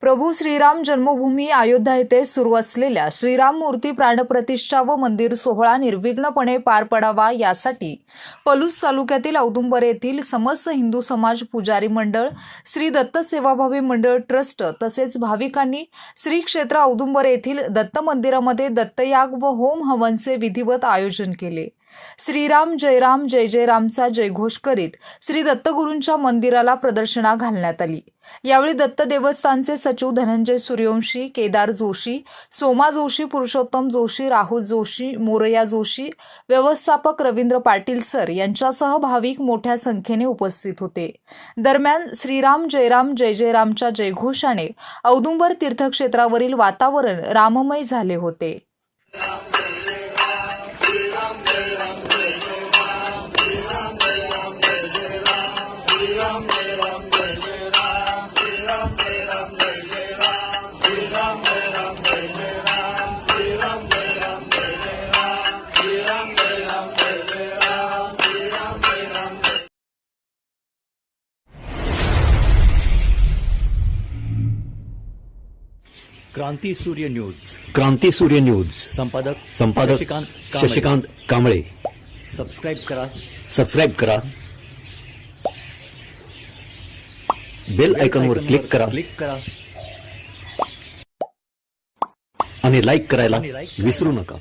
प्रभू श्रीराम जन्मभूमी अयोध्या येथे सुरू असलेल्या श्रीराम मूर्ती प्राणप्रतिष्ठा व मंदिर सोहळा निर्विघ्नपणे पार पडावा यासाठी पलूस तालुक्यातील औदुंबर येथील समस्त हिंदू समाज पुजारी मंडळ, श्री दत्त सेवाभावी मंडळ ट्रस्ट तसेच भाविकांनी श्री क्षेत्र औदुंबर येथील दत्त मंदिरामध्ये दत्तयाग व होम हवनचे विधिवत आयोजन केले। श्रीराम जय जय रामचा जयघोष करीत श्री दत्तगुरूंच्या मंदिराला प्रदर्शना घालण्यात आली। यावेळी दत्त देवस्थानचे सचिव धनंजय सूर्यवंशी, केदार जोशी, सोमा जोशी, पुरुषोत्तम जोशी, राहुल जोशी, मोरया जोशी, व्यवस्थापक रवींद्र पाटील सर यांच्यासह भाविक मोठ्या संख्येने उपस्थित होते। दरम्यान श्रीराम जय जय रामच्या जयघोषाने औदुंबर तीर्थक्षेत्रावरील वातावरण राममय झाले होते। क्रांती सूर्य न्यूज, क्रांती सूर्य न्यूज संपादक शशिकांत कांबळे। सबस्क्राइब करा, बेल आयकॉनवर क्लिक करा आणि लाईक करायला विसरू नका।